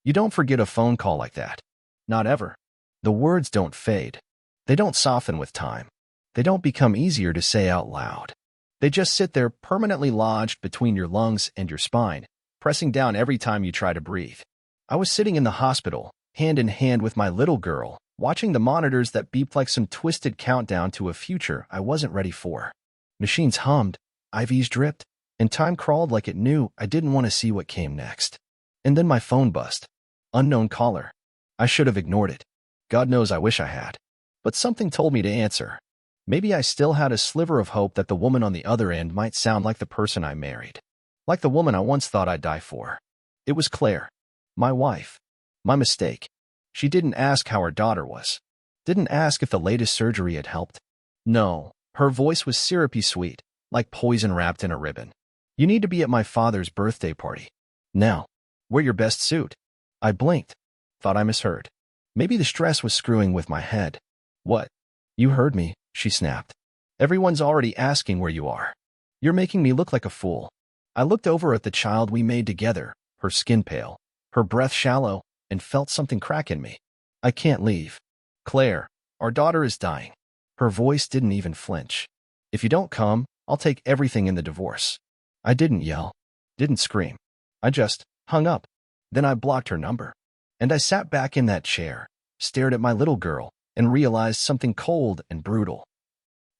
You don't forget a phone call like that. Not ever. The words don't fade. They don't soften with time. They don't become easier to say out loud. They just sit there permanently lodged between your lungs and your spine, pressing down every time you try to breathe. I was sitting in the hospital, hand in hand with my little girl, watching the monitors that beeped like some twisted countdown to a future I wasn't ready for. Machines hummed, IVs dripped, and time crawled like it knew I didn't want to see what came next. And then my phone buzzed. Unknown caller. I should have ignored it. God knows I wish I had. But something told me to answer. Maybe I still had a sliver of hope that the woman on the other end might sound like the person I married. Like the woman I once thought I'd die for. It was Claire. My wife. My mistake. She didn't ask how her daughter was. Didn't ask if the latest surgery had helped. No, her voice was syrupy sweet, like poison wrapped in a ribbon. You need to be at my father's birthday party. Now. Wear your best suit. I blinked. Thought I misheard. Maybe the stress was screwing with my head. What? You heard me, she snapped. Everyone's already asking where you are. You're making me look like a fool. I looked over at the child we made together, her skin pale, her breath shallow, and felt something crack in me. I can't leave. Claire, our daughter is dying. Her voice didn't even flinch. If you don't come, I'll take everything in the divorce. I didn't yell. Didn't scream. I just hung up. Then I blocked her number. And I sat back in that chair, stared at my little girl, and realized something cold and brutal.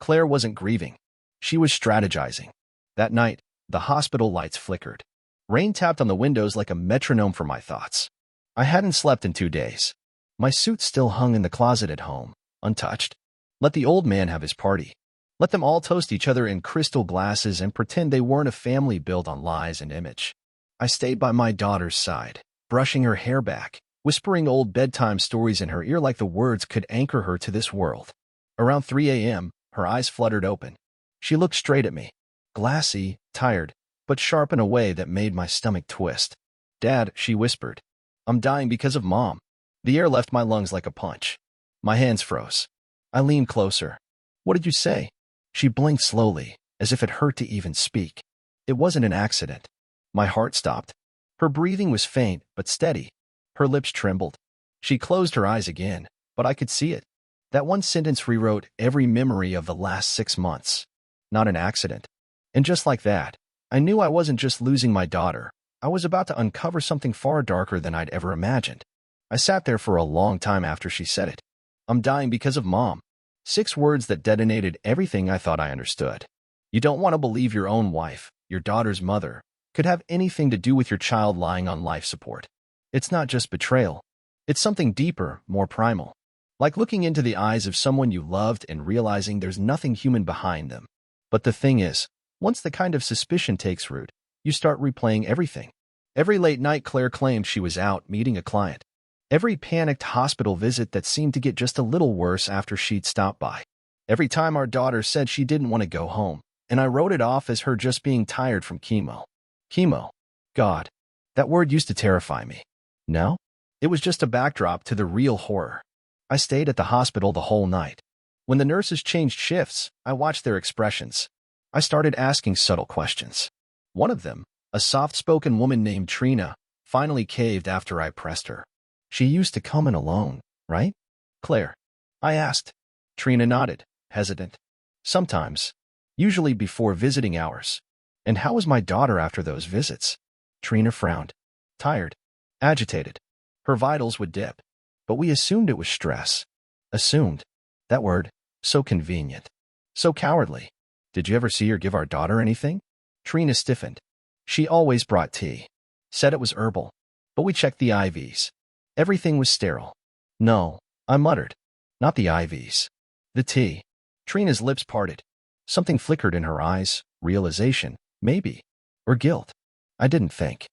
Claire wasn't grieving. She was strategizing. That night, the hospital lights flickered. Rain tapped on the windows like a metronome for my thoughts. I hadn't slept in 2 days. My suit still hung in the closet at home, untouched. Let the old man have his party. Let them all toast each other in crystal glasses and pretend they weren't a family built on lies and image. I stayed by my daughter's side, brushing her hair back, whispering old bedtime stories in her ear like the words could anchor her to this world. Around 3 a.m., her eyes fluttered open. She looked straight at me, glassy, tired, but sharp in a way that made my stomach twist. Dad, she whispered. I'm dying because of Mom. The air left my lungs like a punch. My hands froze. I leaned closer. What did you say? She blinked slowly, as if it hurt to even speak. It wasn't an accident. My heart stopped. Her breathing was faint, but steady. Her lips trembled. She closed her eyes again, but I could see it. That one sentence rewrote every memory of the last 6 months. Not an accident. And just like that, I knew I wasn't just losing my daughter. I was about to uncover something far darker than I'd ever imagined. I sat there for a long time after she said it. I'm dying because of Mom. 6 words that detonated everything I thought I understood. You don't want to believe your own wife, your daughter's mother, could have anything to do with your child lying on life support. It's not just betrayal. It's something deeper, more primal. Like looking into the eyes of someone you loved and realizing there's nothing human behind them. But the thing is, once the kind of suspicion takes root, you start replaying everything. Every late night Claire claimed she was out meeting a client. Every panicked hospital visit that seemed to get just a little worse after she'd stopped by. Every time our daughter said she didn't want to go home, and I wrote it off as her just being tired from chemo. Chemo. God. That word used to terrify me. No? It was just a backdrop to the real horror. I stayed at the hospital the whole night. When the nurses changed shifts, I watched their expressions. I started asking subtle questions. One of them, a soft-spoken woman named Trina, finally caved after I pressed her. She used to come in alone, right? Claire. I asked. Trina nodded, hesitant. Sometimes. Usually before visiting hours. And how was my daughter after those visits? Trina frowned. Tired. Agitated. Her vitals would dip. But we assumed it was stress. Assumed. That word. So convenient. So cowardly. Did you ever see her give our daughter anything? Trina stiffened. She always brought tea. Said it was herbal. But we checked the IVs. Everything was sterile. No, I muttered. Not the IVs. The tea. Trina's lips parted. Something flickered in her eyes. Realization, maybe. Or guilt. I didn't think.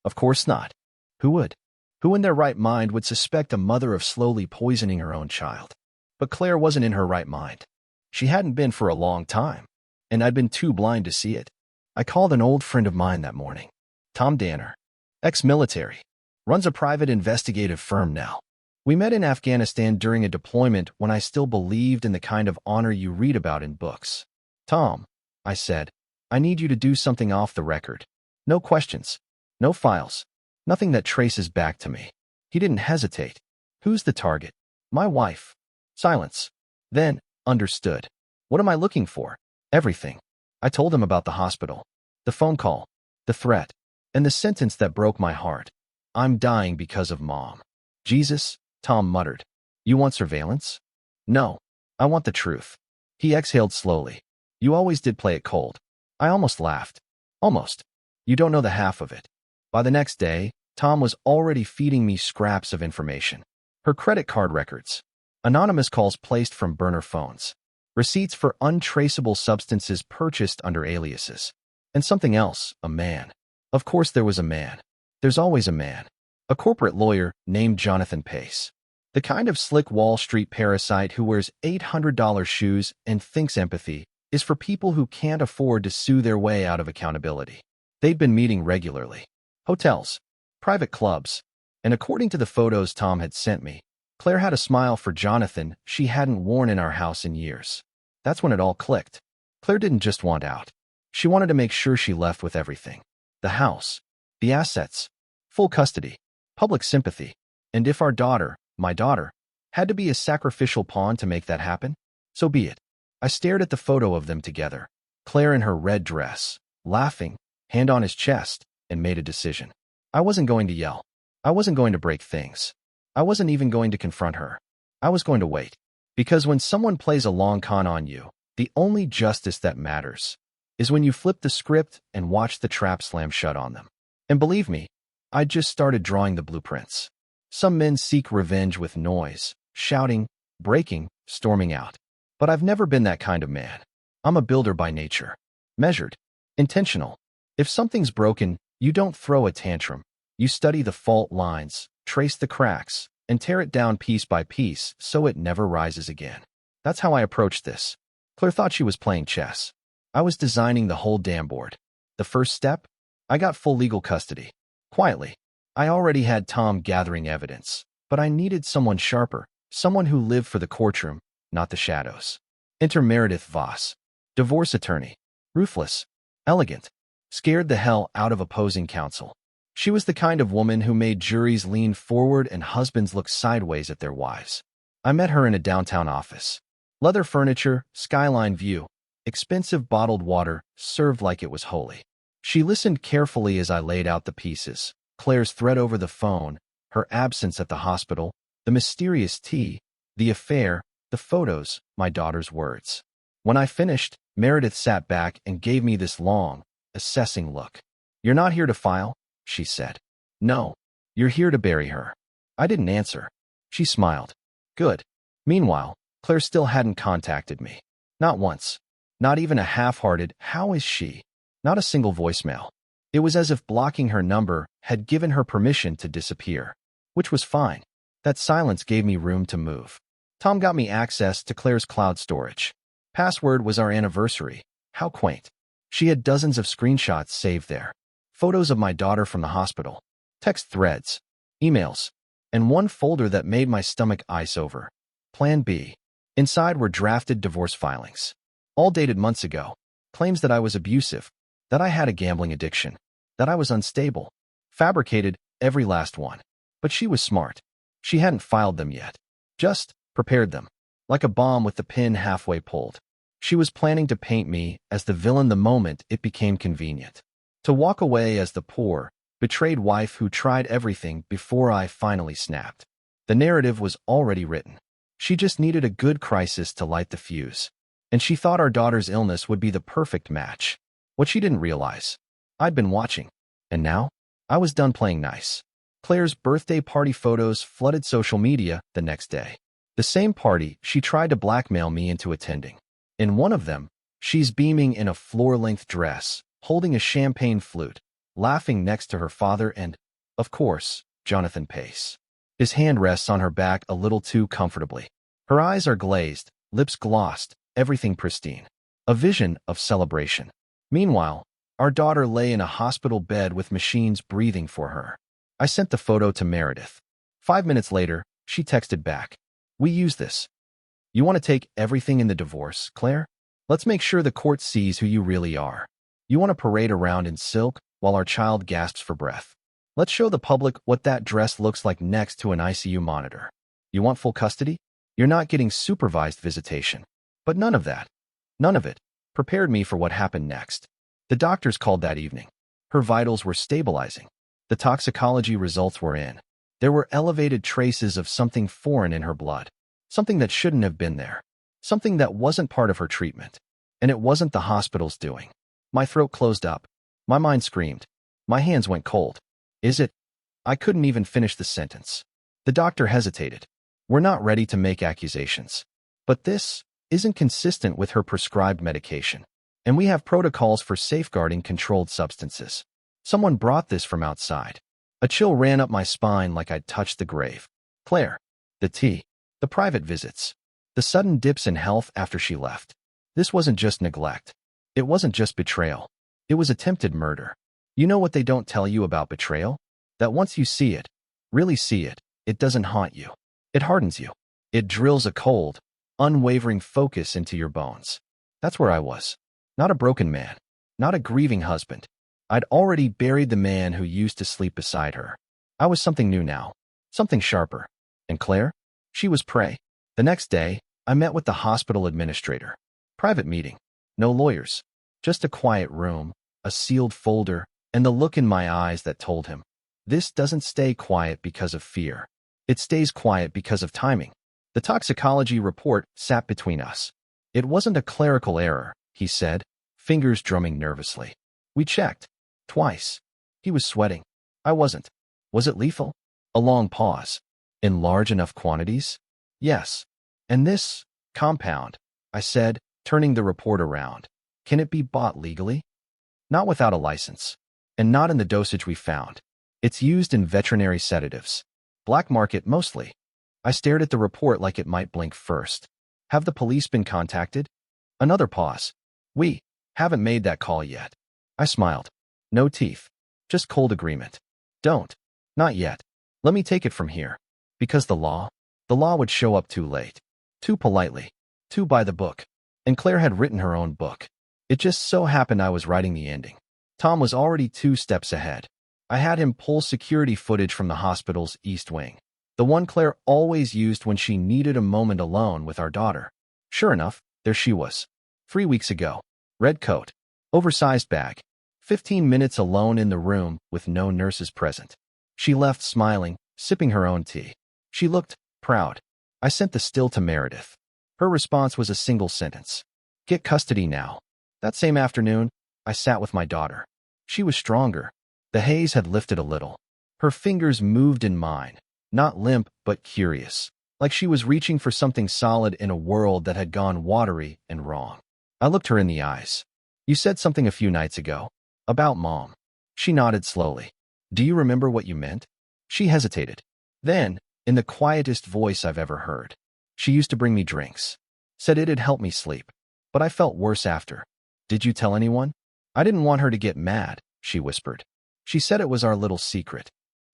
Of course not. Who would? Who in their right mind would suspect a mother of slowly poisoning her own child? But Claire wasn't in her right mind. She hadn't been for a long time. And I'd been too blind to see it. I called an old friend of mine that morning. Tom Danner. Ex-military. Runs a private investigative firm now. We met in Afghanistan during a deployment when I still believed in the kind of honor you read about in books. Tom, I said, I need you to do something off the record. No questions. No files. Nothing that traces back to me. He didn't hesitate. Who's the target? My wife. Silence. Then, understood. What am I looking for? Everything. I told him about the hospital, the phone call, the threat, and the sentence that broke my heart. I'm dying because of Mom. Jesus, Tom muttered. You want surveillance? No. I want the truth. He exhaled slowly. You always did play it cold. I almost laughed. Almost. You don't know the half of it. By the next day, Tom was already feeding me scraps of information. Her credit card records, anonymous calls placed from burner phones, receipts for untraceable substances purchased under aliases, and something else, a man. Of course there was a man. There's always a man. A corporate lawyer named Jonathan Pace. The kind of slick Wall Street parasite who wears $800 shoes and thinks empathy is for people who can't afford to sue their way out of accountability. They'd been meeting regularly. Hotels, private clubs, and according to the photos Tom had sent me, Claire had a smile for Jonathan she hadn't worn in our house in years. That's when it all clicked. Claire didn't just want out. She wanted to make sure she left with everything. The house, the assets, full custody, public sympathy. And if our daughter, my daughter, had to be a sacrificial pawn to make that happen, so be it. I stared at the photo of them together, Claire in her red dress, laughing, hand on his chest, and made a decision. I wasn't going to yell. I wasn't going to break things. I wasn't even going to confront her. I was going to wait. Because when someone plays a long con on you, the only justice that matters is when you flip the script and watch the trap slam shut on them. And believe me, I just started drawing the blueprints. Some men seek revenge with noise, shouting, breaking, storming out. But I've never been that kind of man. I'm a builder by nature. Measured. Intentional. If something's broken, you don't throw a tantrum. You study the fault lines, trace the cracks, and tear it down piece by piece so it never rises again. That's how I approached this. Claire thought she was playing chess. I was designing the whole damn board. The first step? I got full legal custody. Quietly. I already had Tom gathering evidence, but I needed someone sharper, someone who lived for the courtroom, not the shadows. Enter Meredith Voss, divorce attorney. Ruthless. Elegant. Scared the hell out of opposing counsel. She was the kind of woman who made juries lean forward and husbands look sideways at their wives. I met her in a downtown office. Leather furniture, skyline view, expensive bottled water, served like it was holy. She listened carefully as I laid out the pieces. Claire's threat over the phone, her absence at the hospital, the mysterious tea, the affair, the photos, my daughter's words. When I finished, Meredith sat back and gave me this long, assessing look. You're not here to file? She said. No. You're here to bury her. I didn't answer. She smiled. Good. Meanwhile, Claire still hadn't contacted me. Not once. Not even a half-hearted, how is she? Not a single voicemail. It was as if blocking her number had given her permission to disappear. Which was fine. That silence gave me room to move. Tom got me access to Claire's cloud storage. Password was our anniversary. How quaint. She had dozens of screenshots saved there. Photos of my daughter from the hospital. Text threads. Emails. And one folder that made my stomach ice over. Plan B. Inside were drafted divorce filings. All dated months ago. Claims that I was abusive. That I had a gambling addiction. That I was unstable. Fabricated, every last one. But she was smart. She hadn't filed them yet. Just prepared them. Like a bomb with the pin halfway pulled. She was planning to paint me as the villain the moment it became convenient. To walk away as the poor, betrayed wife who tried everything before I finally snapped. The narrative was already written. She just needed a good crisis to light the fuse. And she thought our daughter's illness would be the perfect match. What she didn't realize. I'd been watching. And now? I was done playing nice. Claire's birthday party photos flooded social media the next day. The same party she tried to blackmail me into attending. In one of them, she's beaming in a floor-length dress, holding a champagne flute, laughing next to her father and, of course, Jonathan Pace. His hand rests on her back a little too comfortably. Her eyes are glazed, lips glossed, everything pristine. A vision of celebration. Meanwhile, our daughter lay in a hospital bed with machines breathing for her. I sent the photo to Meredith. 5 minutes later, she texted back. We use this. You want to take everything in the divorce, Claire? Let's make sure the court sees who you really are. You want to parade around in silk while our child gasps for breath. Let's show the public what that dress looks like next to an ICU monitor. You want full custody? You're not getting supervised visitation. But none of that. None of it prepared me for what happened next. The doctors called that evening. Her vitals were stabilizing. The toxicology results were in. There were elevated traces of something foreign in her blood. Something that shouldn't have been there. Something that wasn't part of her treatment. And it wasn't the hospital's doing. My throat closed up. My mind screamed. My hands went cold. Is it? I couldn't even finish the sentence. The doctor hesitated. We're not ready to make accusations. But this isn't consistent with her prescribed medication. And we have protocols for safeguarding controlled substances. Someone brought this from outside. A chill ran up my spine like I'd touched the grave. Claire. The tea. The private visits. The sudden dips in health after she left. This wasn't just neglect. It wasn't just betrayal. It was attempted murder. You know what they don't tell you about betrayal? That once you see it, really see it, it doesn't haunt you. It hardens you. It drills a cold, unwavering focus into your bones. That's where I was. Not a broken man. Not a grieving husband. I'd already buried the man who used to sleep beside her. I was something new now. Something sharper. And Claire? She was prey. The next day, I met with the hospital administrator. Private meeting. No lawyers. Just a quiet room, a sealed folder, and the look in my eyes that told him, this doesn't stay quiet because of fear. It stays quiet because of timing. The toxicology report sat between us. It wasn't a clerical error, he said, fingers drumming nervously. We checked. Twice. He was sweating. I wasn't. Was it lethal? A long pause. In large enough quantities? Yes. And this compound, I said, turning the report around. Can it be bought legally? Not without a license. And not in the dosage we found. It's used in veterinary sedatives. Black market mostly. I stared at the report like it might blink first. Have the police been contacted? Another pause. We haven't made that call yet. I smiled. No teeth. Just cold agreement. Don't. Not yet. Let me take it from here. Because the law would show up too late. Too politely. Too by the book. And Claire had written her own book. It just so happened I was writing the ending. Tom was already 2 steps ahead. I had him pull security footage from the hospital's East Wing. The one Claire always used when she needed a moment alone with our daughter. Sure enough, there she was. 3 weeks ago. Red coat. Oversized bag. 15 minutes alone in the room with no nurses present. She left smiling, sipping her own tea. She looked proud. I sent the still to Meredith. Her response was a single sentence. Get custody now. That same afternoon, I sat with my daughter. She was stronger. The haze had lifted a little. Her fingers moved in mine, not limp but curious, like she was reaching for something solid in a world that had gone watery and wrong. I looked her in the eyes. You said something a few nights ago. About Mom. She nodded slowly. Do you remember what you meant? She hesitated. Then, in the quietest voice I've ever heard, she used to bring me drinks. Said it'd help me sleep. But I felt worse after. Did you tell anyone? I didn't want her to get mad, she whispered. She said it was our little secret.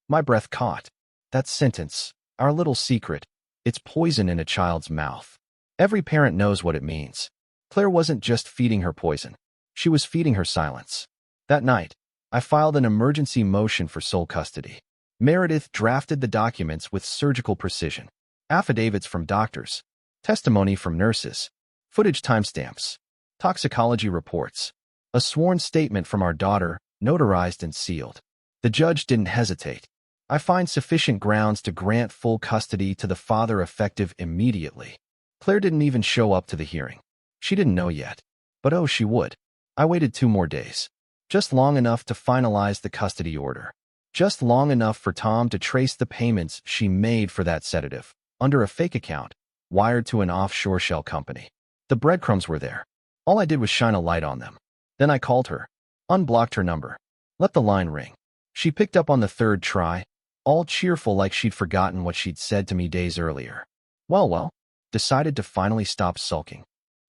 My breath caught. That sentence, our little secret, it's poison in a child's mouth. Every parent knows what it means. Claire wasn't just feeding her poison. She was feeding her silence. That night, I filed an emergency motion for sole custody. Meredith drafted the documents with surgical precision. Affidavits from doctors, testimony from nurses, footage timestamps, toxicology reports, a sworn statement from our daughter, notarized and sealed. The judge didn't hesitate. I find sufficient grounds to grant full custody to the father effective immediately. Claire didn't even show up to the hearing. She didn't know yet. But oh, she would. I waited 2 more days. Just long enough to finalize the custody order. Just long enough for Tom to trace the payments she made for that sedative, under a fake account, wired to an offshore shell company. The breadcrumbs were there. All I did was shine a light on them. Then I called her, unblocked her number, let the line ring. She picked up on the 3rd try, all cheerful like she'd forgotten what she'd said to me days earlier. Well, decided to finally stop sulking.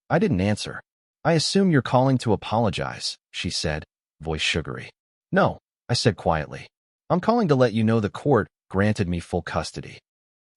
I didn't answer. I assume you're calling to apologize, she said, voice sugary. No, I said quietly. I'm calling to let you know the court granted me full custody.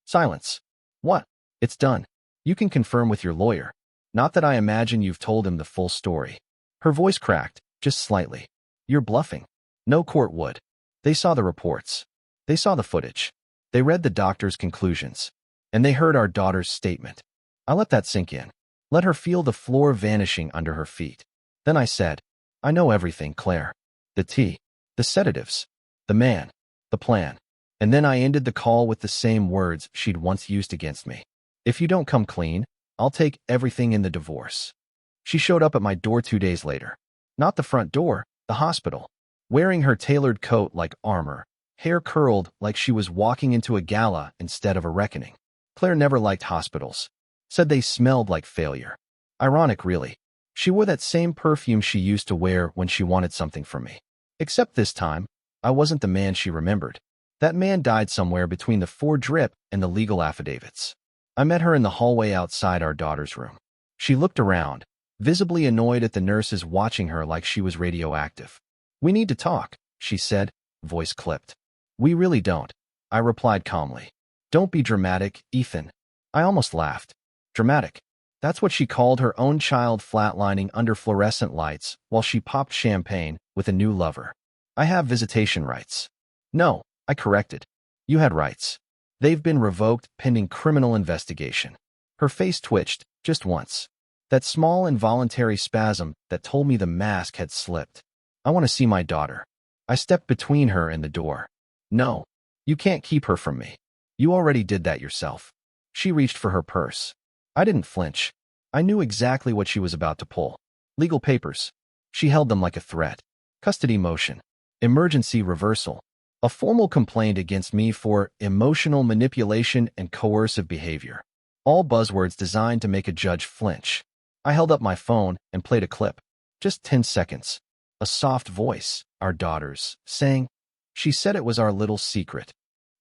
Silence. What? It's done. You can confirm with your lawyer. Not that I imagine you've told him the full story. Her voice cracked, just slightly. You're bluffing. No court would. They saw the reports. They saw the footage. They read the doctor's conclusions. And they heard our daughter's statement. I let that sink in. Let her feel the floor vanishing under her feet. Then I said, I know everything, Claire. The tea, the sedatives, the man, the plan. And then I ended the call with the same words she'd once used against me. If you don't come clean, I'll take everything in the divorce. She showed up at my door 2 days later. Not the front door, the hospital. Wearing her tailored coat like armor, hair curled like she was walking into a gala instead of a reckoning. Claire never liked hospitals. Said they smelled like failure. Ironic, really. She wore that same perfume she used to wear when she wanted something from me. Except this time, I wasn't the man she remembered. That man died somewhere between the 4 drip and the legal affidavits. I met her in the hallway outside our daughter's room. She looked around, visibly annoyed at the nurses watching her like she was radioactive. We need to talk, she said, voice clipped. We really don't, I replied calmly. Don't be dramatic, Ethan. I almost laughed. Dramatic. That's what she called her own child flatlining under fluorescent lights while she popped champagne with a new lover. I have visitation rights. No, I corrected. You had rights. They've been revoked pending criminal investigation. Her face twitched, just once. That small involuntary spasm that told me the mask had slipped. I want to see my daughter. I stepped between her and the door. No, you can't keep her from me. You already did that yourself. She reached for her purse. I didn't flinch. I knew exactly what she was about to pull. Legal papers. She held them like a threat. Custody motion. Emergency reversal. A formal complaint against me for emotional manipulation and coercive behavior. All buzzwords designed to make a judge flinch. I held up my phone and played a clip. Just 10 seconds. A soft voice, our daughter's, saying, she said it was our little secret.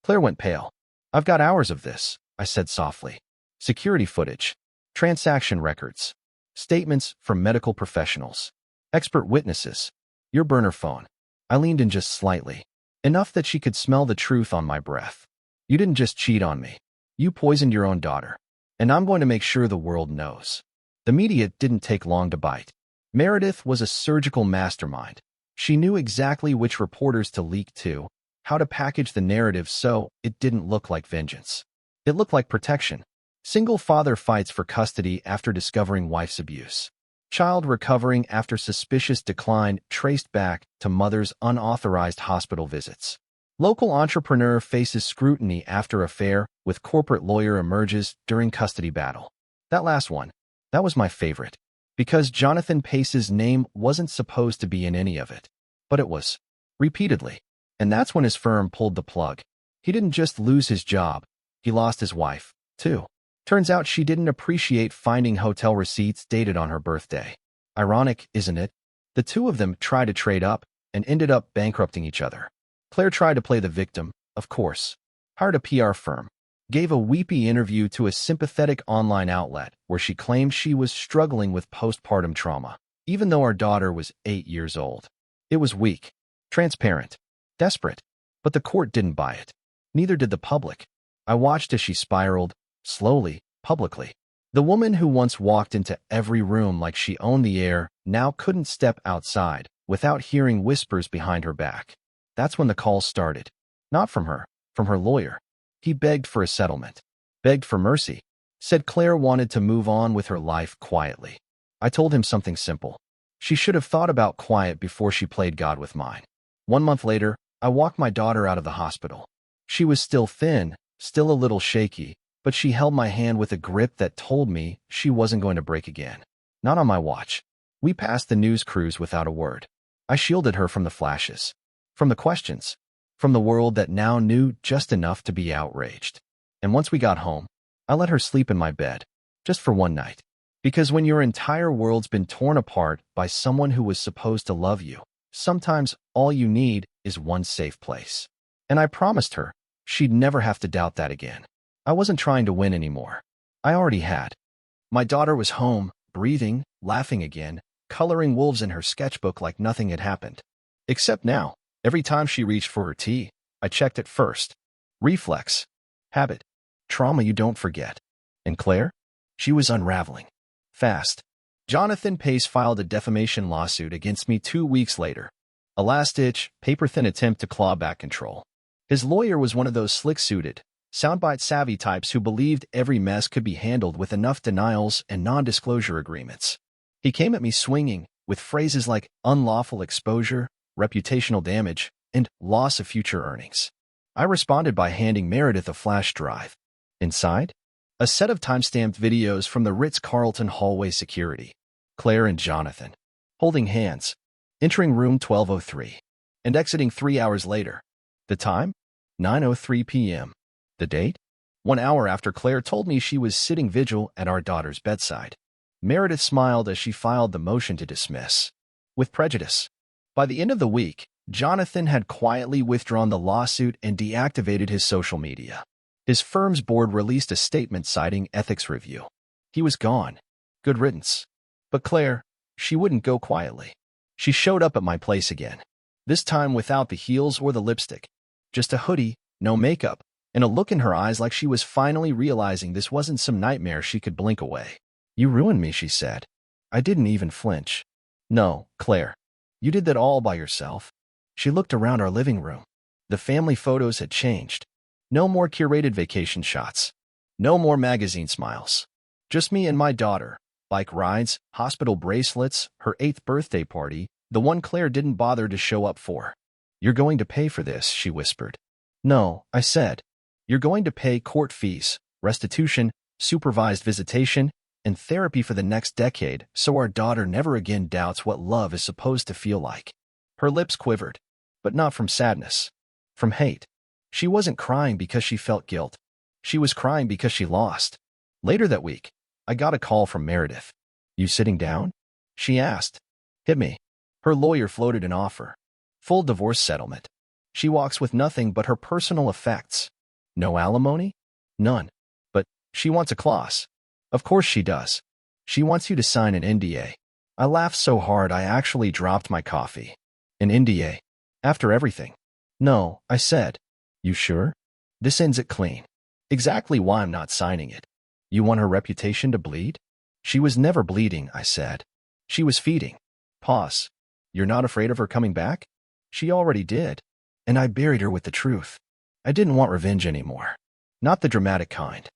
Claire went pale. I've got hours of this, I said softly. Security footage. Transaction records. Statements from medical professionals. Expert witnesses. Your burner phone. I leaned in just slightly. Enough that she could smell the truth on my breath. You didn't just cheat on me. You poisoned your own daughter. And I'm going to make sure the world knows. The media didn't take long to bite. Meredith was a surgical mastermind. She knew exactly which reporters to leak to, how to package the narrative so it didn't look like vengeance. It looked like protection. Single father fights for custody after discovering wife's abuse. Child recovering after suspicious decline traced back to mother's unauthorized hospital visits. Local entrepreneur faces scrutiny after affair with corporate lawyer emerges during custody battle. That last one, that was my favorite. Because Jonathan Pace's name wasn't supposed to be in any of it. But it was. Repeatedly. And that's when his firm pulled the plug. He didn't just lose his job. He lost his wife, too. Turns out she didn't appreciate finding hotel receipts dated on her birthday. Ironic, isn't it? The two of them tried to trade up and ended up bankrupting each other. Claire tried to play the victim, of course. Hired a PR firm. Gave a weepy interview to a sympathetic online outlet where she claimed she was struggling with postpartum trauma, even though our daughter was 8 years old. It was weak, transparent, desperate, but the court didn't buy it. Neither did the public. I watched as she spiraled, slowly, publicly. The woman who once walked into every room like she owned the air now couldn't step outside without hearing whispers behind her back. That's when the calls started. Not from her, from her lawyer. He begged for a settlement. Begged for mercy. Said Claire wanted to move on with her life quietly. I told him something simple. She should have thought about quiet before she played God with mine. 1 month later, I walked my daughter out of the hospital. She was still thin, still a little shaky, but she held my hand with a grip that told me she wasn't going to break again. Not on my watch. We passed the news crews without a word. I shielded her from the flashes. From the questions. From the world that now knew just enough to be outraged. And once we got home, I let her sleep in my bed, just for one night. Because when your entire world's been torn apart by someone who was supposed to love you, sometimes all you need is one safe place. And I promised her she'd never have to doubt that again. I wasn't trying to win anymore. I already had. My daughter was home, breathing, laughing again, coloring wolves in her sketchbook like nothing had happened. Except now. Every time she reached for her tea, I checked it first. Reflex. Habit. Trauma you don't forget. And Claire? She was unraveling. Fast. Jonathan Pace filed a defamation lawsuit against me 2 weeks later. A last-ditch, paper-thin attempt to claw back control. His lawyer was one of those slick-suited, soundbite-savvy types who believed every mess could be handled with enough denials and non-disclosure agreements. He came at me swinging, with phrases like unlawful exposure, reputational damage, and loss of future earnings. I responded by handing Meredith a flash drive. Inside, a set of time-stamped videos from the Ritz-Carlton hallway security. Claire and Jonathan, holding hands, entering room 1203, and exiting 3 hours later. The time? 9:03 p.m. The date? 1 hour after Claire told me she was sitting vigil at our daughter's bedside. Meredith smiled as she filed the motion to dismiss. With prejudice. By the end of the week, Jonathan had quietly withdrawn the lawsuit and deactivated his social media. His firm's board released a statement citing ethics review. He was gone. Good riddance. But Claire, she wouldn't go quietly. She showed up at my place again. This time without the heels or the lipstick. Just a hoodie, no makeup, and a look in her eyes like she was finally realizing this wasn't some nightmare she could blink away. You ruined me, she said. I didn't even flinch. No, Claire. You did that all by yourself. She looked around our living room. The family photos had changed. No more curated vacation shots. No more magazine smiles. Just me and my daughter. Bike rides, hospital bracelets, her 8th birthday party, the one Claire didn't bother to show up for. You're going to pay for this, she whispered. No, I said. You're going to pay court fees, restitution, supervised visitation, and therapy for the next decade so our daughter never again doubts what love is supposed to feel like. Her lips quivered, but not from sadness. From hate. She wasn't crying because she felt guilt. She was crying because she lost. Later that week, I got a call from Meredith. You sitting down? She asked. Hit me. Her lawyer floated an offer. Full divorce settlement. She walks with nothing but her personal effects. No alimony? None. But she wants a clause. Of course she does. She wants you to sign an NDA. I laughed so hard I actually dropped my coffee. An NDA? After everything? No, I said. You sure? This ends it clean. Exactly why I'm not signing it. You want her reputation to bleed? She was never bleeding, I said. She was feeding. Pause. You're not afraid of her coming back? She already did. And I buried her with the truth. I didn't want revenge anymore. Not the dramatic kind.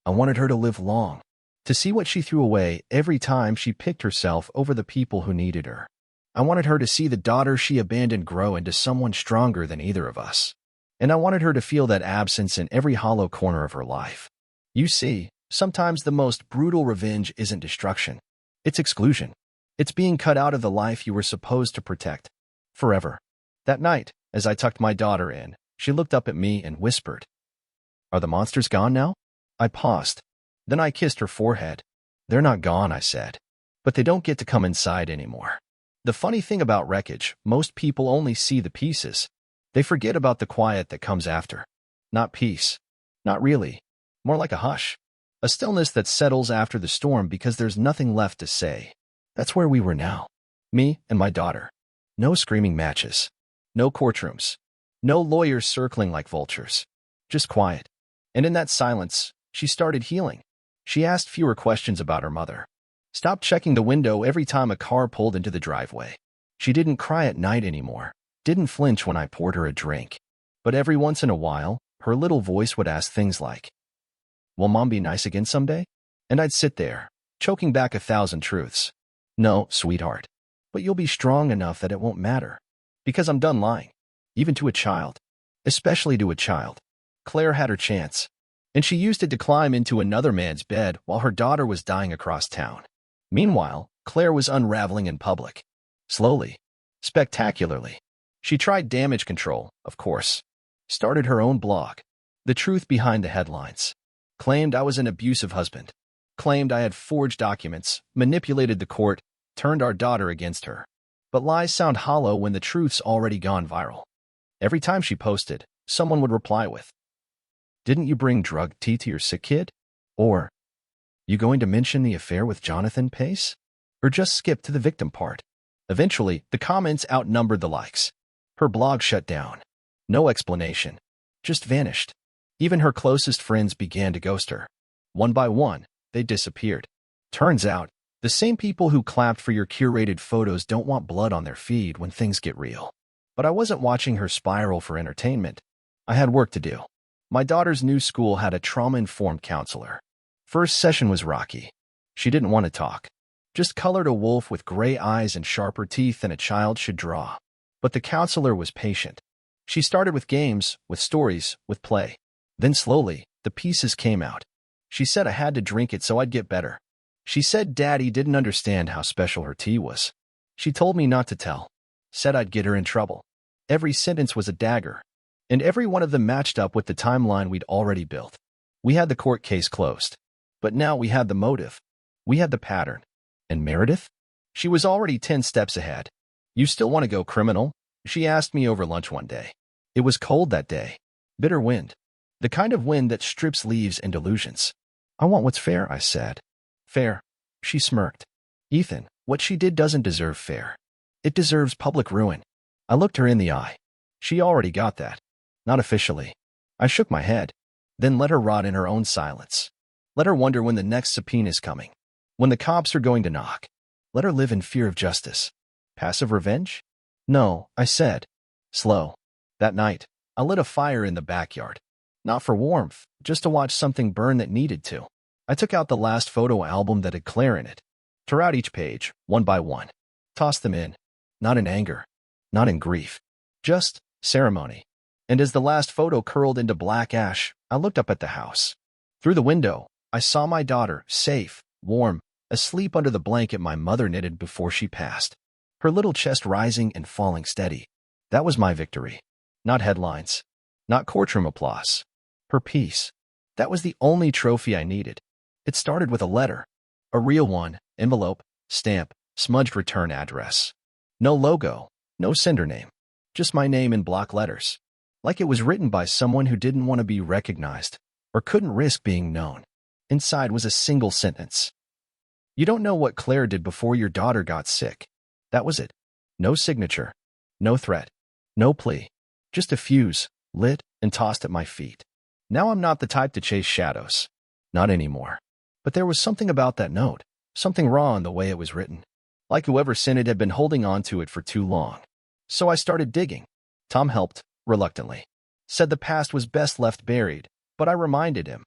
I wanted her to live long. To see what she threw away every time she picked herself over the people who needed her. I wanted her to see the daughter she abandoned grow into someone stronger than either of us. And I wanted her to feel that absence in every hollow corner of her life. You see, sometimes the most brutal revenge isn't destruction. It's exclusion. It's being cut out of the life you were supposed to protect. Forever. That night, as I tucked my daughter in, she looked up at me and whispered, Are the monsters gone now? I paused. Then I kissed her forehead. They're not gone, I said. But they don't get to come inside anymore. The funny thing about wreckage, most people only see the pieces. They forget about the quiet that comes after. Not peace. Not really. More like a hush. A stillness that settles after the storm because there's nothing left to say. That's where we were now. Me and my daughter. No screaming matches. No courtrooms. No lawyers circling like vultures. Just quiet. And in that silence, she started healing. She asked fewer questions about her mother. Stopped checking the window every time a car pulled into the driveway. She didn't cry at night anymore. Didn't flinch when I poured her a drink. But every once in a while, her little voice would ask things like, Will Mom be nice again someday? And I'd sit there, choking back 1,000 truths. No, sweetheart. But you'll be strong enough that it won't matter. Because I'm done lying. Even to a child. Especially to a child. Claire had her chance. And she used it to climb into another man's bed while her daughter was dying across town. Meanwhile, Claire was unraveling in public. Slowly. Spectacularly. She tried damage control, of course. Started her own blog. The truth behind the headlines. Claimed I was an abusive husband. Claimed I had forged documents, manipulated the court, turned our daughter against her. But lies sound hollow when the truth's already gone viral. Every time she posted, someone would reply with, Didn't you bring drug tea to your sick kid? Or, You going to mention the affair with Jonathan Pace? Or just skip to the victim part? Eventually, the comments outnumbered the likes. Her blog shut down. No explanation. Just vanished. Even her closest friends began to ghost her. One by one, they disappeared. Turns out, the same people who clapped for your curated photos don't want blood on their feed when things get real. But I wasn't watching her spiral for entertainment. I had work to do. My daughter's new school had a trauma-informed counselor. First session was rocky. She didn't want to talk. Just colored a wolf with gray eyes and sharper teeth than a child should draw. But the counselor was patient. She started with games, with stories, with play. Then slowly, the pieces came out. She said I had to drink it so I'd get better. She said Daddy didn't understand how special her tea was. She told me not to tell. Said I'd get her in trouble. Every sentence was a dagger. And every one of them matched up with the timeline we'd already built. We had the court case closed. But now we had the motive. We had the pattern. And Meredith? She was already 10 steps ahead. You still want to go criminal? She asked me over lunch one day. It was cold that day. Bitter wind. The kind of wind that strips leaves and illusions. I want what's fair, I said. Fair. She smirked. Ethan, what she did doesn't deserve fair. It deserves public ruin. I looked her in the eye. She already got that. Not officially. I shook my head. Then let her rot in her own silence. Let her wonder when the next subpoena is coming. When the cops are going to knock. Let her live in fear of justice. Passive revenge? No, I said. Slow. That night, I lit a fire in the backyard. Not for warmth, just to watch something burn that needed to. I took out the last photo album that had Claire in it. Tore out each page, one by one. Tossed them in. Not in anger. Not in grief. Just ceremony. And as the last photo curled into black ash, I looked up at the house. Through the window, I saw my daughter, safe, warm, asleep under the blanket my mother knitted before she passed. Her little chest rising and falling steady. That was my victory. Not headlines. Not courtroom applause. Her peace. That was the only trophy I needed. It started with a letter. A real one, envelope, stamp, smudged return address. No logo, no sender name. Just my name in block letters. Like it was written by someone who didn't want to be recognized or couldn't risk being known. Inside was a single sentence. You don't know what Claire did before your daughter got sick. That was it. No signature. No threat. No plea. Just a fuse, lit and tossed at my feet. Now I'm not the type to chase shadows. Not anymore. But there was something about that note. Something raw in the way it was written. Like whoever sent it had been holding on to it for too long. So I started digging. Tom helped, reluctantly. Said the past was best left buried, but I reminded him.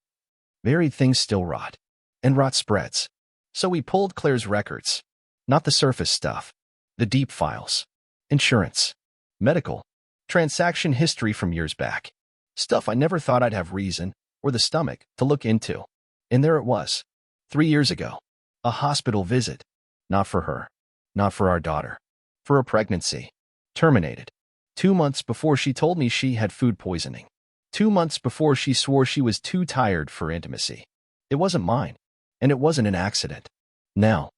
Buried things still rot. And rot spreads. So we pulled Claire's records. Not the surface stuff. The deep files. Insurance. Medical. Transaction history from years back. Stuff I never thought I'd have reason, or the stomach, to look into. And there it was. 3 years ago. A hospital visit. Not for her. Not for our daughter. For a pregnancy. Terminated. 2 months before she told me she had food poisoning. 2 months before she swore she was too tired for intimacy. It wasn't mine. And it wasn't an accident. Now,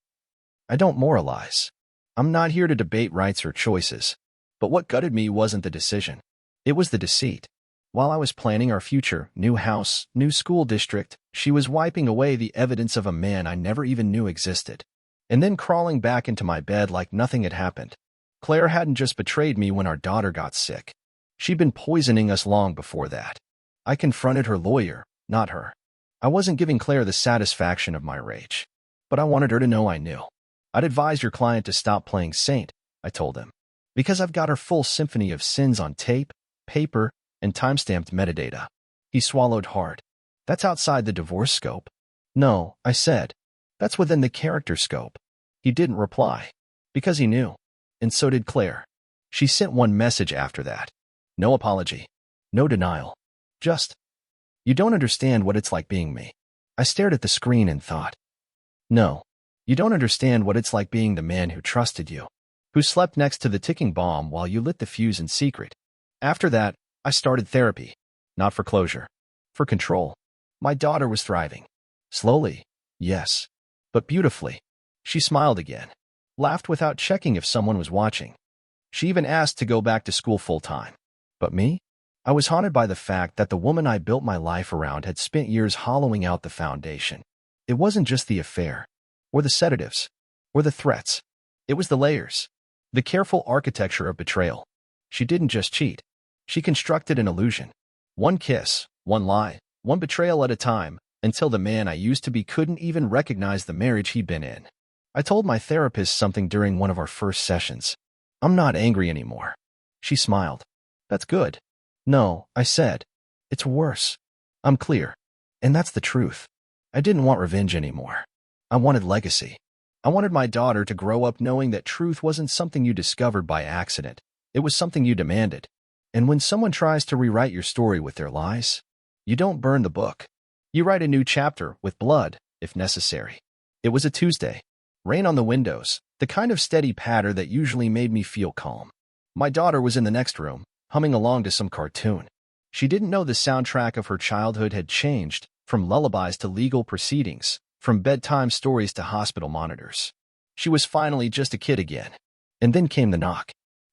I don't moralize. I'm not here to debate rights or choices. But what gutted me wasn't the decision. It was the deceit. While I was planning our future, new house, new school district, she was wiping away the evidence of a man I never even knew existed. And then crawling back into my bed like nothing had happened. Claire hadn't just betrayed me when our daughter got sick. She'd been poisoning us long before that. I confronted her lawyer, not her. I wasn't giving Claire the satisfaction of my rage. But I wanted her to know I knew. I'd advise your client to stop playing saint, I told him. Because I've got her full symphony of sins on tape, paper, and time-stamped metadata. He swallowed hard. That's outside the divorce scope. No, I said. That's within the character scope. He didn't reply. Because he knew. And so did Claire. She sent one message after that. No apology. No denial. Just, you don't understand what it's like being me. I stared at the screen and thought. No, you don't understand what it's like being the man who trusted you. Who slept next to the ticking bomb while you lit the fuse in secret. After that, I started therapy. Not for closure. For control. My daughter was thriving. Slowly, yes. But beautifully. She smiled again. Laughed without checking if someone was watching. She even asked to go back to school full-time. But me? I was haunted by the fact that the woman I built my life around had spent years hollowing out the foundation. It wasn't just the affair. Or the sedatives. Or the threats. It was the layers. The careful architecture of betrayal. She didn't just cheat. She constructed an illusion. One kiss, one lie, one betrayal at a time, until the man I used to be couldn't even recognize the marriage he'd been in. I told my therapist something during one of our first sessions. I'm not angry anymore. She smiled. That's good. No, I said. It's worse. I'm clear. And that's the truth. I didn't want revenge anymore. I wanted legacy. I wanted my daughter to grow up knowing that truth wasn't something you discovered by accident. It was something you demanded. And when someone tries to rewrite your story with their lies, you don't burn the book. You write a new chapter with blood, if necessary. It was a Tuesday. Rain on the windows, the kind of steady patter that usually made me feel calm. My daughter was in the next room, humming along to some cartoon. She didn't know the soundtrack of her childhood had changed, from lullabies to legal proceedings, from bedtime stories to hospital monitors. She was finally just a kid again. And then came the knock.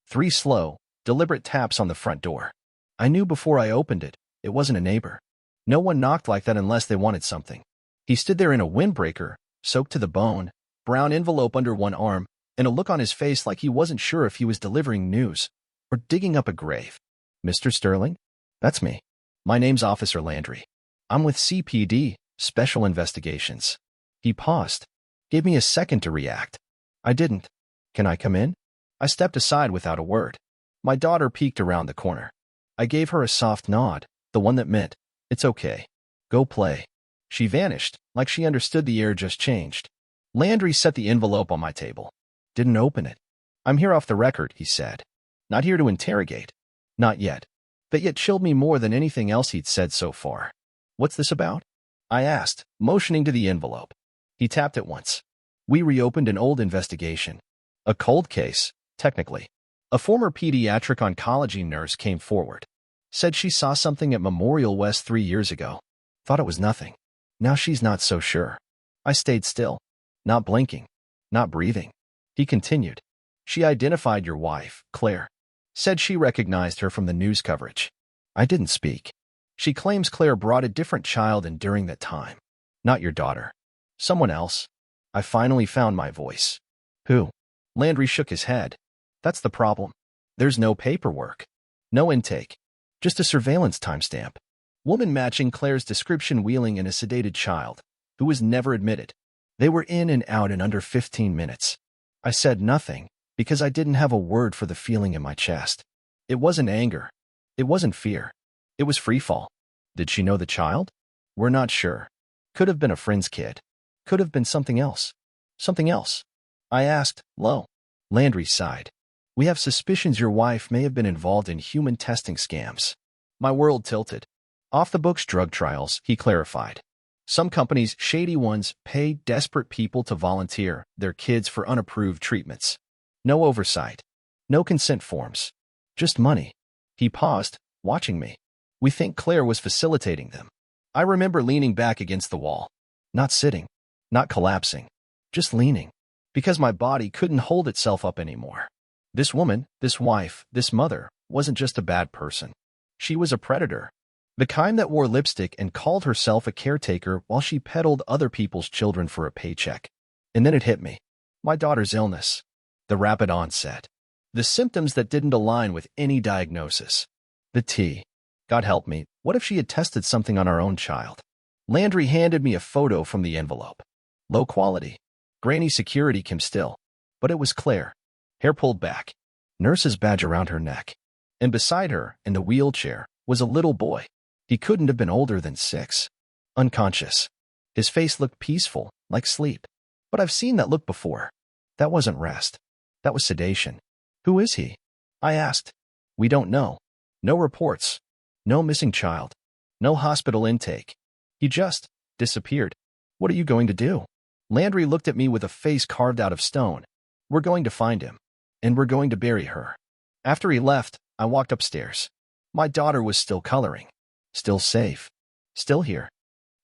3 slow, deliberate taps on the front door. I knew before I opened it, it wasn't a neighbor. No one knocked like that unless they wanted something. He stood there in a windbreaker, soaked to the bone, brown envelope under one arm, and a look on his face like he wasn't sure if he was delivering news or digging up a grave. Mr. Sterling? That's me. My name's Officer Landry. I'm with CPD, Special Investigations. He paused, gave me a second to react. I didn't. Can I come in? I stepped aside without a word. My daughter peeked around the corner. I gave her a soft nod, the one that meant, it's okay. Go play. She vanished, like she understood the air just changed. Landry set the envelope on my table. Didn't open it. I'm here off the record, he said. Not here to interrogate. Not yet. That yet chilled me more than anything else he'd said so far. What's this about? I asked, motioning to the envelope. He tapped it once. We reopened an old investigation. A cold case, technically. A former pediatric oncology nurse came forward. Said she saw something at Memorial West 3 years ago. Thought it was nothing. Now she's not so sure. I stayed still. Not blinking. Not breathing. He continued. She identified your wife, Claire. Said she recognized her from the news coverage. I didn't speak. She claims Claire brought a different child in during that time. Not your daughter. Someone else. I finally found my voice. Who? Landry shook his head. That's the problem. There's no paperwork. No intake. Just a surveillance timestamp. Woman matching Claire's description wheeling in a sedated child, who was never admitted. They were in and out in under 15 minutes. I said nothing, because I didn't have a word for the feeling in my chest. It wasn't anger. It wasn't fear. It was freefall. Did she know the child? We're not sure. Could have been a friend's kid. Could have been something else. Something else. I asked, low. Landry sighed. We have suspicions your wife may have been involved in human testing scams. My world tilted. Off-the-books drug trials, he clarified. Some companies, shady ones, pay desperate people to volunteer their kids for unapproved treatments. No oversight. No consent forms. Just money. He paused, watching me. We think Claire was facilitating them. I remember leaning back against the wall. Not sitting. Not collapsing. Just leaning. Because my body couldn't hold itself up anymore. This woman, this wife, this mother, wasn't just a bad person. She was a predator. The kind that wore lipstick and called herself a caretaker while she peddled other people's children for a paycheck. And then it hit me. My daughter's illness. The rapid onset. The symptoms that didn't align with any diagnosis. The T. God help me, what if she had tested something on our own child? Landry handed me a photo from the envelope. Low quality. Grainy security cam still. But it was Claire. Hair pulled back. Nurse's badge around her neck. And beside her, in the wheelchair, was a little boy. He couldn't have been older than 6. Unconscious. His face looked peaceful, like sleep. But I've seen that look before. That wasn't rest. That was sedation. Who is he? I asked. We don't know. No reports. No missing child. No hospital intake. He just disappeared. What are you going to do? Landry looked at me with a face carved out of stone. We're going to find him. And we're going to bury her. After he left, I walked upstairs. My daughter was still coloring. Still safe. Still here.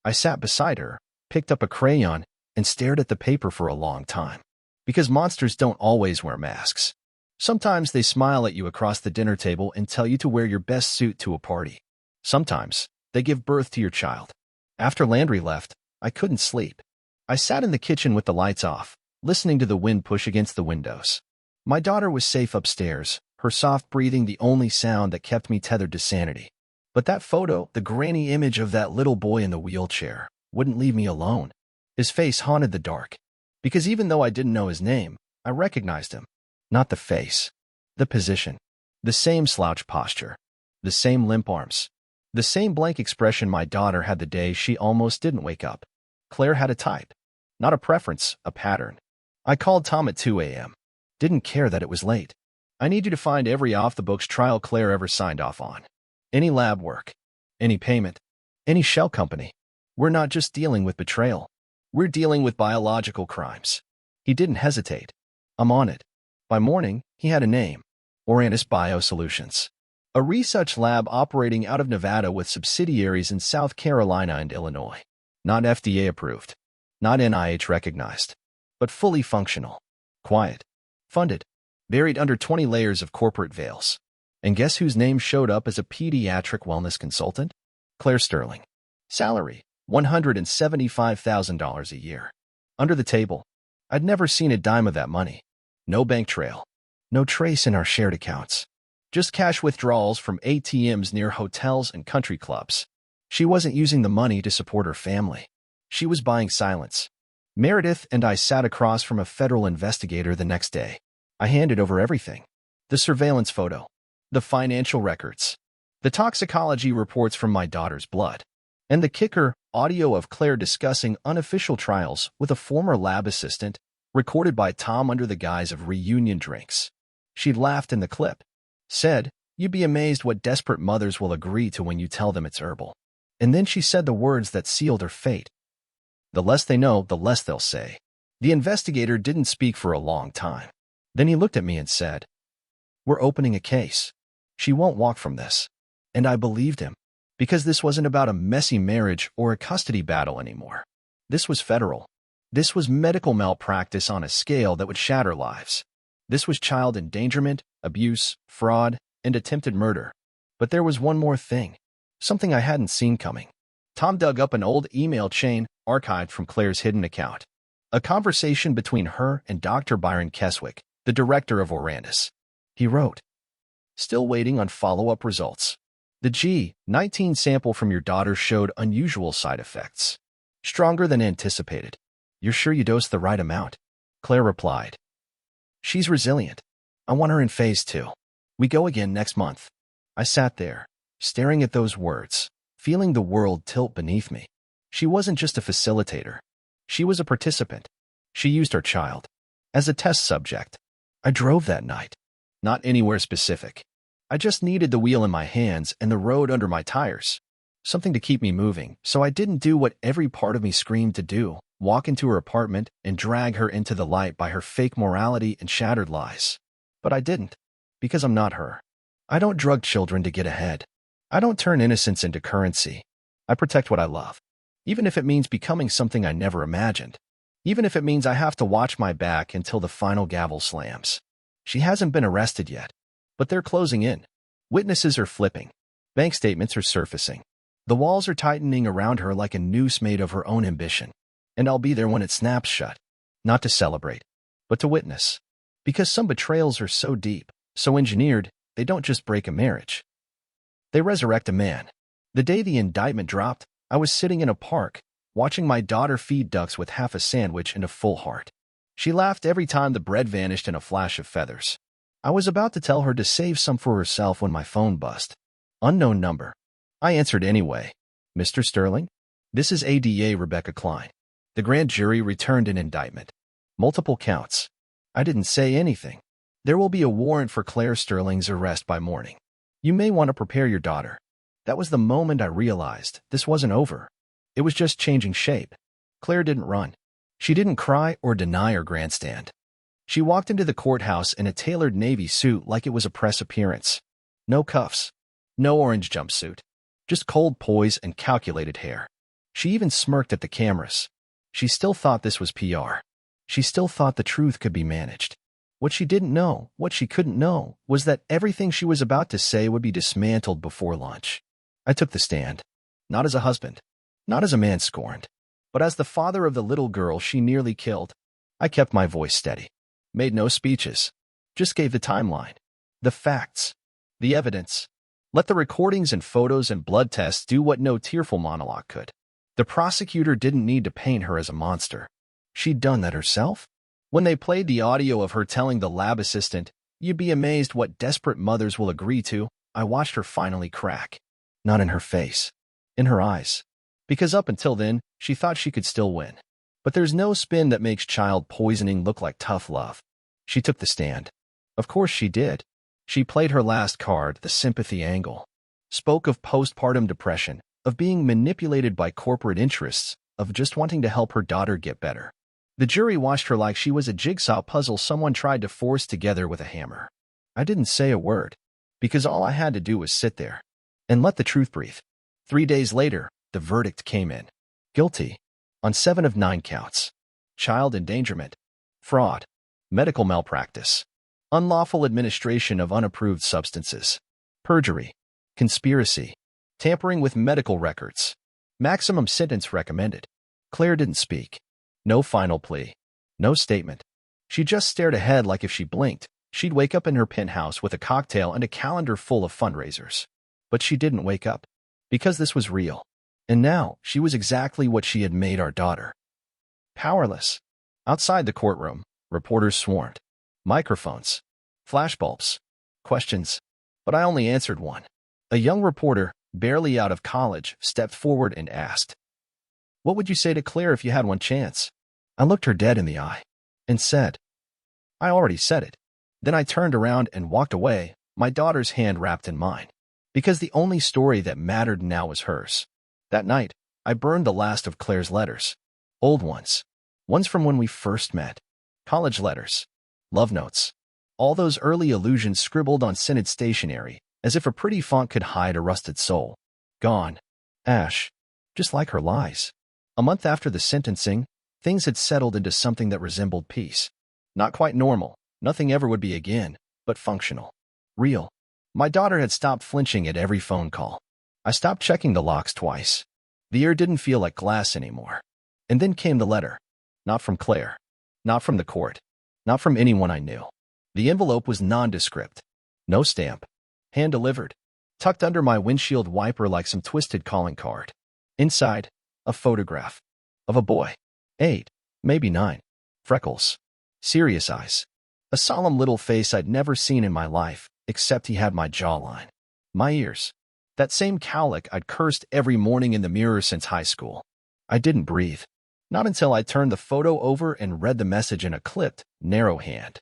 I sat beside her, picked up a crayon, and stared at the paper for a long time. Because monsters don't always wear masks. Sometimes they smile at you across the dinner table and tell you to wear your best suit to a party. Sometimes they give birth to your child. After Landry left, I couldn't sleep. I sat in the kitchen with the lights off, listening to the wind push against the windows. My daughter was safe upstairs, her soft breathing the only sound that kept me tethered to sanity. But that photo, the grainy image of that little boy in the wheelchair, wouldn't leave me alone. His face haunted the dark. Because even though I didn't know his name, I recognized him. Not the face. The position. The same slouch posture. The same limp arms. The same blank expression my daughter had the day she almost didn't wake up. Claire had a type. Not a preference, a pattern. I called Tom at 2 a.m. Didn't care that it was late. I need you to find every off-the-books trial Claire ever signed off on. Any lab work. Any payment. Any shell company. We're not just dealing with betrayal. We're dealing with biological crimes. He didn't hesitate. I'm on it. By morning, he had a name. Orantis Biosolutions. A research lab operating out of Nevada with subsidiaries in South Carolina and Illinois. Not FDA approved. Not NIH recognized. But fully functional. Quiet. Funded. Buried under 20 layers of corporate veils. And guess whose name showed up as a pediatric wellness consultant? Claire Sterling. Salary, $175,000 a year. Under the table. I'd never seen a dime of that money. No bank trail. No trace in our shared accounts. Just cash withdrawals from ATMs near hotels and country clubs. She wasn't using the money to support her family. She was buying silence. Meredith and I sat across from a federal investigator the next day. I handed over everything. The surveillance photo. The financial records. The toxicology reports from my daughter's blood. And the kicker, audio of Claire discussing unofficial trials with a former lab assistant, recorded by Tom under the guise of reunion drinks. She laughed in the clip. Said, "You'd be amazed what desperate mothers will agree to when you tell them it's herbal." And then she said the words that sealed her fate. The less they know, the less they'll say. The investigator didn't speak for a long time. Then he looked at me and said, "We're opening a case. She won't walk from this." And I believed him. Because this wasn't about a messy marriage or a custody battle anymore. This was federal. This was medical malpractice on a scale that would shatter lives. This was child endangerment, abuse, fraud, and attempted murder. But there was one more thing. Something I hadn't seen coming. Tom dug up an old email chain archived from Claire's hidden account. A conversation between her and Dr. Byron Keswick, the director of Orantis. He wrote, "Still waiting on follow-up results. The G19 sample from your daughter showed unusual side effects. Stronger than anticipated. You're sure you dosed the right amount?" Claire replied, "She's resilient. I want her in phase 2. We go again next month." I sat there, staring at those words, feeling the world tilt beneath me. She wasn't just a facilitator. She was a participant. She used her child as a test subject. I drove that night. Not anywhere specific. I just needed the wheel in my hands and the road under my tires. Something to keep me moving, so I didn't do what every part of me screamed to do, walk into her apartment and drag her into the light by her fake morality and shattered lies. But I didn't, because I'm not her. I don't drug children to get ahead. I don't turn innocence into currency. I protect what I love, even if it means becoming something I never imagined. Even if it means I have to watch my back until the final gavel slams. She hasn't been arrested yet, but they're closing in. Witnesses are flipping. Bank statements are surfacing. The walls are tightening around her like a noose made of her own ambition. And I'll be there when it snaps shut. Not to celebrate, but to witness. Because some betrayals are so deep, so engineered, they don't just break a marriage. They resurrect a man. The day the indictment dropped, I was sitting in a park, watching my daughter feed ducks with half a sandwich and a full heart. She laughed every time the bread vanished in a flash of feathers. I was about to tell her to save some for herself when my phone buzzed. Unknown number. I answered anyway. "Mr. Sterling? This is ADA Rebecca Klein. The grand jury returned an indictment. Multiple counts." I didn't say anything. "There will be a warrant for Claire Sterling's arrest by morning. You may want to prepare your daughter." That was the moment I realized this wasn't over. It was just changing shape. Claire didn't run. She didn't cry or deny her grandstand. She walked into the courthouse in a tailored navy suit like it was a press appearance. No cuffs. No orange jumpsuit. Just cold poise and calculated hair. She even smirked at the cameras. She still thought this was PR. She still thought the truth could be managed. What she didn't know, what she couldn't know, was that everything she was about to say would be dismantled before lunch. I took the stand. Not as a husband. Not as a man scorned. But as the father of the little girl she nearly killed. I kept my voice steady. Made no speeches. Just gave the timeline. The facts. The evidence. Let the recordings and photos and blood tests do what no tearful monologue could. The prosecutor didn't need to paint her as a monster. She'd done that herself. When they played the audio of her telling the lab assistant, You'd be amazed what desperate mothers will agree to. I watched her finally crack. Not in her face. In her eyes. Because up until then, she thought she could still win. But there's no spin that makes child poisoning look like tough love. She took the stand. Of course she did. She played her last card, the sympathy angle. Spoke of postpartum depression, of being manipulated by corporate interests, of just wanting to help her daughter get better. The jury watched her like she was a jigsaw puzzle someone tried to force together with a hammer. I didn't say a word, because all I had to do was sit there and let the truth breathe. 3 days later, the verdict came in. Guilty on 7 of 9 counts. Child endangerment, fraud, medical malpractice, unlawful administration of unapproved substances, perjury, conspiracy, tampering with medical records. Maximum sentence recommended. Claire didn't speak. No final plea. No statement. She just stared ahead like if she blinked, she'd wake up in her penthouse with a cocktail and a calendar full of fundraisers. But she didn't wake up. Because this was real. And now, she was exactly what she had made our daughter. Powerless. Outside the courtroom, reporters swarmed. Microphones. Flashbulbs. Questions. But I only answered one. A young reporter, barely out of college, stepped forward and asked, "What would you say to Claire if you had one chance?" I looked her dead in the eye and said, "I already said it." Then I turned around and walked away, my daughter's hand wrapped in mine. Because the only story that mattered now was hers. That night, I burned the last of Claire's letters. Old ones. Ones from when we first met. College letters. Love notes. All those early illusions scribbled on scented stationery, as if a pretty font could hide a rusted soul. Gone. Ash. Just like her lies. A month after the sentencing, things had settled into something that resembled peace. Not quite normal. Nothing ever would be again, but functional. Real. My daughter had stopped flinching at every phone call. I stopped checking the locks twice. The air didn't feel like glass anymore. And then came the letter. Not from Claire. Not from the court. Not from anyone I knew. The envelope was nondescript. No stamp. Hand-delivered. Tucked under my windshield wiper like some twisted calling card. Inside, a photograph. Of a boy. 8, maybe 9. Freckles. Serious eyes. A solemn little face I'd never seen in my life, except he had my jawline. My ears. That same cowlick I'd cursed every morning in the mirror since high school. I didn't breathe. Not until I turned the photo over and read the message in a clipped, narrow hand.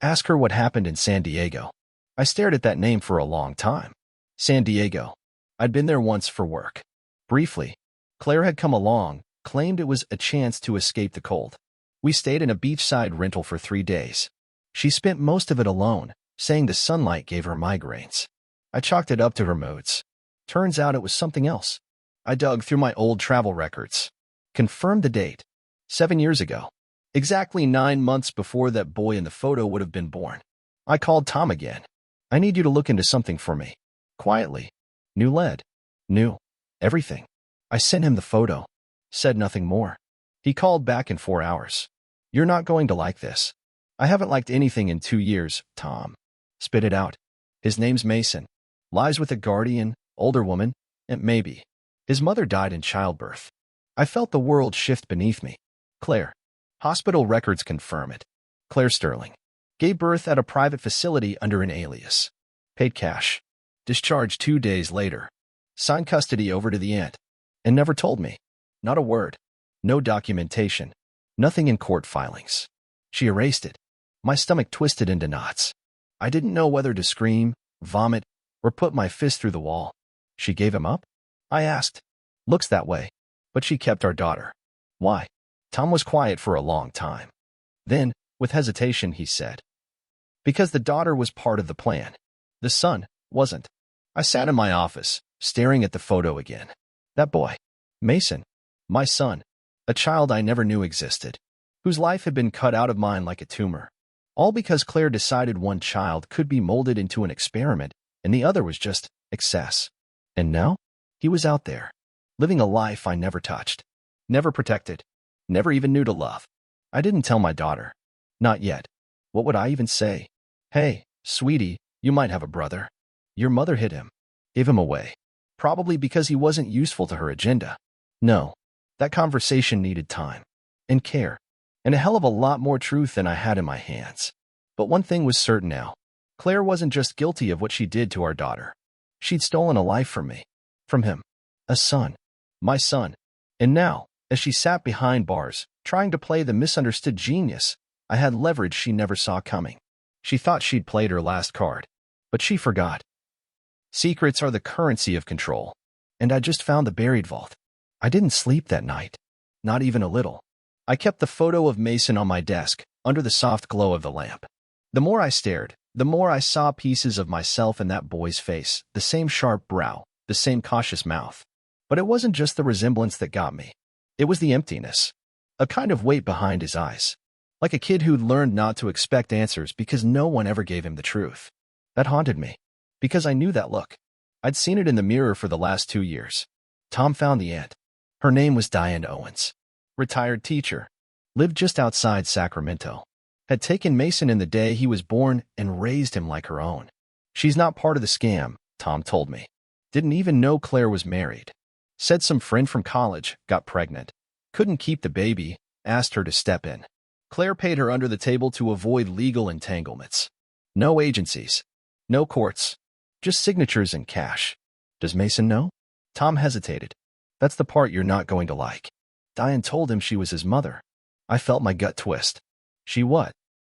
Ask her what happened in San Diego. I stared at that name for a long time. San Diego. I'd been there once for work. Briefly. Claire had come along, claimed it was a chance to escape the cold. We stayed in a beachside rental for 3 days. She spent most of it alone, saying the sunlight gave her migraines. I chalked it up to her moods. Turns out it was something else. I dug through my old travel records. Confirmed the date. 7 years ago. Exactly 9 months before that boy in the photo would have been born. I called Tom again. "I need you to look into something for me." Quietly. New lead. New. Everything. I sent him the photo. Said nothing more. He called back in 4 hours. "You're not going to like this." "I haven't liked anything in 2 years, Tom." Spit it out. "His name's Mason. Lies with a guardian, older woman, and maybe. His mother died in childbirth." I felt the world shift beneath me. Claire. Hospital records confirm it. Claire Sterling. Gave birth at a private facility under an alias. Paid cash. Discharged 2 days later. Signed custody over to the aunt. And never told me. Not a word. No documentation. Nothing in court filings. She erased it. My stomach twisted into knots. I didn't know whether to scream, vomit, or put my fist through the wall. She gave him up? I asked. Looks that way. But she kept our daughter. Why? Tom was quiet for a long time. Then, with hesitation, he said, "Because the daughter was part of the plan. The son wasn't." I sat in my office, staring at the photo again. That boy. Mason. My son. A child I never knew existed. Whose life had been cut out of mine like a tumor. All because Claire decided one child could be molded into an experiment, and the other was just excess. And now? He was out there, living a life I never touched. Never protected. Never even knew to love. I didn't tell my daughter. Not yet. What would I even say? "Hey, sweetie, you might have a brother. Your mother hid him. Gave him away. Probably because he wasn't useful to her agenda." No. That conversation needed time. And care. And a hell of a lot more truth than I had in my hands. But one thing was certain now. Claire wasn't just guilty of what she did to our daughter. She'd stolen a life from me. From him. A son. My son. And now, as she sat behind bars, trying to play the misunderstood genius, I had leverage she never saw coming. She thought she'd played her last card. But she forgot. Secrets are the currency of control. And I just found the buried vault. I didn't sleep that night. Not even a little. I kept the photo of Mason on my desk, under the soft glow of the lamp. The more I stared, the more I saw pieces of myself in that boy's face, the same sharp brow, the same cautious mouth. But it wasn't just the resemblance that got me. It was the emptiness. A kind of weight behind his eyes. Like a kid who'd learned not to expect answers because no one ever gave him the truth. That haunted me. Because I knew that look. I'd seen it in the mirror for the last 2 years. Tom found the aunt. Her name was Diane Owens. Retired teacher. Lived just outside Sacramento. Had taken Mason in the day he was born and raised him like her own. She's not part of the scam, Tom told me. Didn't even know Claire was married. Said some friend from college got pregnant. Couldn't keep the baby, asked her to step in. Claire paid her under the table to avoid legal entanglements. No agencies. No courts. Just signatures and cash. Does Mason know? Tom hesitated. That's the part you're not going to like. Diane told him she was his mother. I felt my gut twist. She what?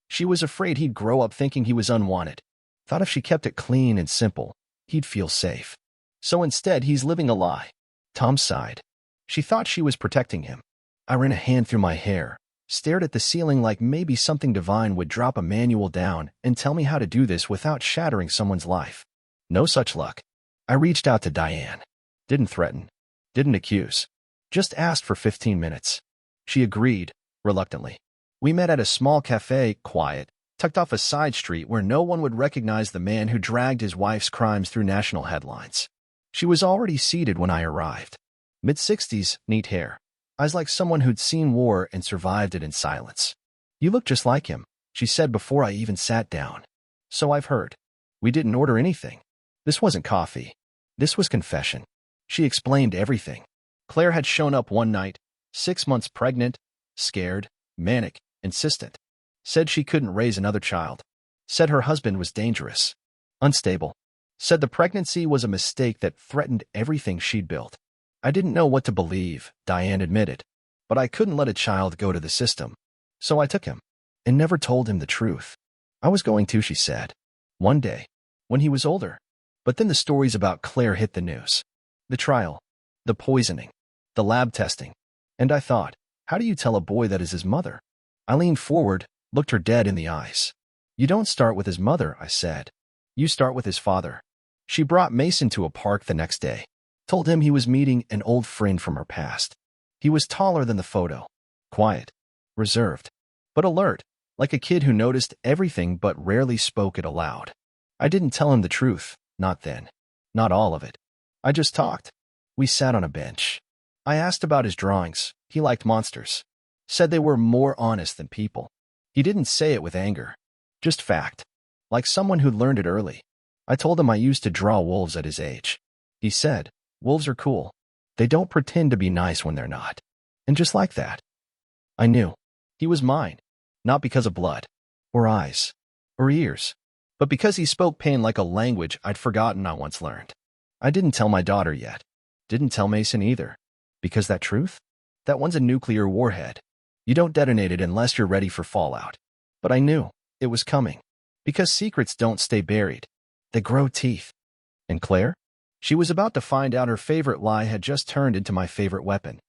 She was afraid he'd grow up thinking he was unwanted. Thought if she kept it clean and simple, he'd feel safe. So instead, he's living a lie. Tom sighed. She thought she was protecting him. I ran a hand through my hair, stared at the ceiling like maybe something divine would drop a manual down and tell me how to do this without shattering someone's life. No such luck. I reached out to Diane. Didn't threaten. Didn't accuse. Just asked for 15 minutes. She agreed, reluctantly. We met at a small cafe, quiet, tucked off a side street where no one would recognize the man who dragged his wife's crimes through national headlines. She was already seated when I arrived. Mid-60s, neat hair. Eyes like someone who'd seen war and survived it in silence. You look just like him, she said before I even sat down. So I've heard. We didn't order anything. This wasn't coffee. This was confession. She explained everything. Claire had shown up one night, 6 months pregnant, scared, manic, insistent. Said she couldn't raise another child. Said her husband was dangerous. Unstable. Said the pregnancy was a mistake that threatened everything she'd built. I didn't know what to believe, Diane admitted. But I couldn't let a child go to the system. So I took him. And never told him the truth. I was going to, she said. One day. When he was older. But then the stories about Claire hit the news. The trial. The poisoning. The lab testing. And I thought, how do you tell a boy that is his mother? I leaned forward, looked her dead in the eyes. You don't start with his mother, I said. You start with his father. She brought Mason to a park the next day. Told him he was meeting an old friend from her past. He was taller than the photo. Quiet. Reserved. But alert. Like a kid who noticed everything but rarely spoke it aloud. I didn't tell him the truth. Not then. Not all of it. I just talked. We sat on a bench. I asked about his drawings. He liked monsters. Said they were more honest than people. He didn't say it with anger. Just fact. Like someone who'd learned it early. I told him I used to draw wolves at his age. He said, wolves are cool. They don't pretend to be nice when they're not. And just like that. I knew. He was mine. Not because of blood. Or eyes. Or ears. But because he spoke pain like a language I'd forgotten I once learned. I didn't tell my daughter yet. Didn't tell Mason either. Because that truth? That one's a nuclear warhead. You don't detonate it unless you're ready for fallout. But I knew. It was coming. Because secrets don't stay buried. They grow teeth. And Claire? She was about to find out her favorite lie had just turned into my favorite weapon.